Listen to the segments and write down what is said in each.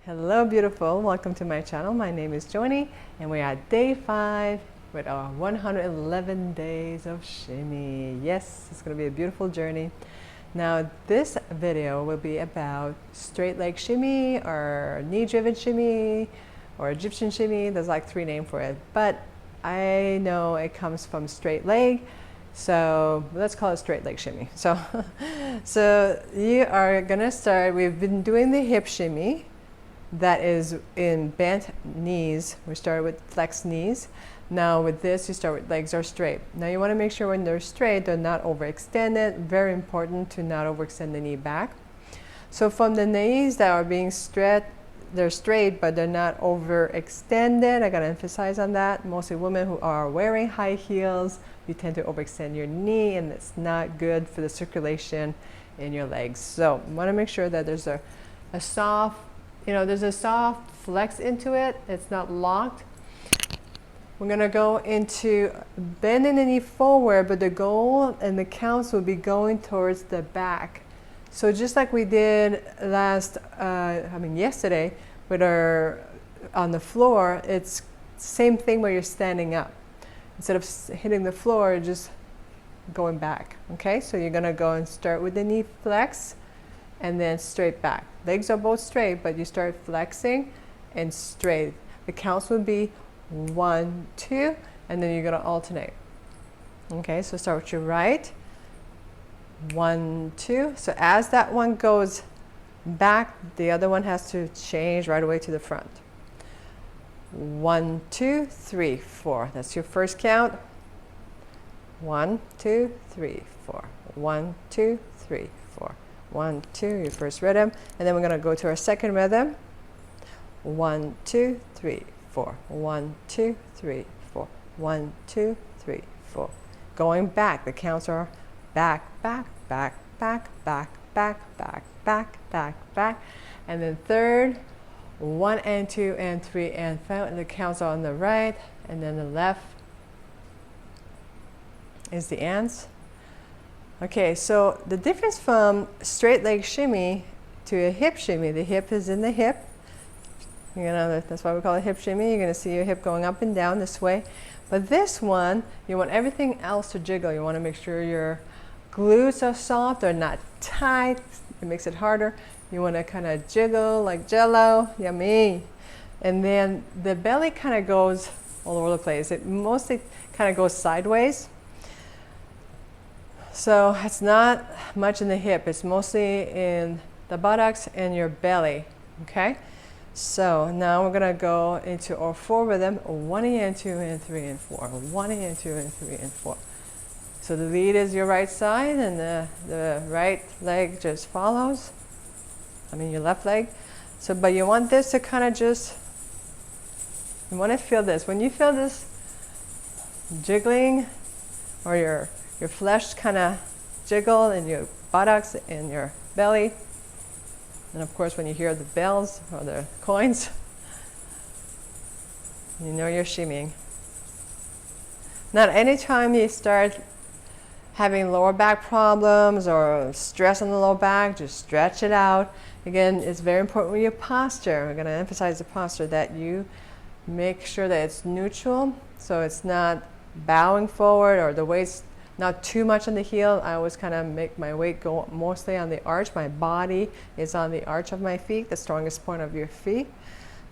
Hello beautiful, welcome to my channel. My name is Joany and we are at day 5 with our 111 days of shimmy. Yes, it's going to be a beautiful journey. Now this video will be about straight leg shimmy or knee driven shimmy or Egyptian shimmy. There's like 3 names for it, but I know it comes from straight leg, so let's call it straight leg shimmy. So you are gonna start. We've been doing the hip shimmy that is in bent knees. We started with flexed knees. Now with this, you start with legs are straight. Now you want to make sure when they're straight, they're not overextended. Very important to not overextend the knee back. So from the knees that are being stretched, they're straight, but they're not overextended. I gotta emphasize on that. Mostly women who are wearing high heels, you tend to overextend your knee, and it's not good for the circulation in your legs. So you want to make sure that there's a soft, there's a soft flex into it. It's not locked. We're going to go into bending the knee forward, but the goal and the counts will be going towards the back. So just like we did yesterday with our on the floor, it's same thing where you're standing up. Instead of hitting the floor, you're just going back. Okay, so you're going to go and start with the knee flex and then straight back. Legs are both straight, but you start flexing and straight. The counts would be 1, 2, and then you're going to alternate. Okay, so start with your right. 1, 2. So as that one goes back, the other one has to change right away to the front. 1, 2, 3, 4. That's your first count. 1, 2, 3, 4. 1, 2, 3, 4. 1, 2, your first rhythm, and then we're going to go to our second rhythm. 1, 2, 3, 4. 1, 2, 3, 4. 1, 2, 3, 4. Going back, the counts are back, back, back, back, back, back, back, back, back, back, and then third, 1 and 2 and 3 and 5, and the counts are on the right, and then the left is the ants. Okay, so the difference from straight leg shimmy to a hip shimmy, the hip is in the hip. That's why we call it hip shimmy. You're going to see your hip going up and down this way. But this one, you want everything else to jiggle. You want to make sure your glutes are soft, they're not tight. It makes it harder. You want to kind of jiggle like jello. Yummy. And then the belly kind of goes all over the place. It mostly kind of goes sideways. So it's not much in the hip. It's mostly in the buttocks and your belly. Okay? So now we're going to go into our 4 rhythm. 1 and 2 and 3 and 4. 1 and 2 and 3 and 4. So the lead is your right side, and the right leg just follows. Your left leg. So, but you want this to kind of you want to feel this. When you feel this jiggling, or your flesh kind of jiggle in your buttocks and your belly, and of course when you hear the bells or the coins, you know you're shimmying. Now anytime you start having lower back problems or stress on the lower back, just stretch it out. Again, it's very important with your posture. We're going to emphasize the posture, that you make sure that it's neutral, so it's not bowing forward or the weight's not too much on the heel. I always kind of make my weight go mostly on the arch. My body is on the arch of my feet, the strongest point of your feet.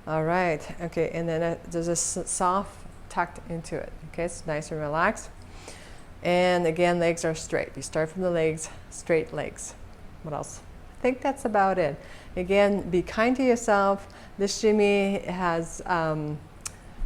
All right. Okay, and then there's a soft tucked into it. Okay, it's nice and relaxed. And again, legs are straight. You start from the legs, straight legs. What else? I think that's about it. Again, be kind to yourself. This shimmy has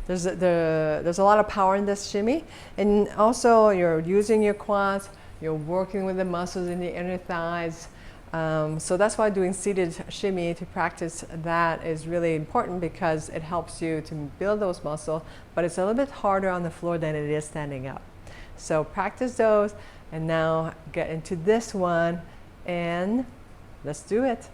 there's a lot of power in this shimmy, and also you're using your quads. You're working with the muscles in the inner thighs. So that's why doing seated shimmy to practice that is really important, because it helps you to build those muscles. But it's a little bit harder on the floor than it is standing up. So practice those, and now get into this one, and let's do it.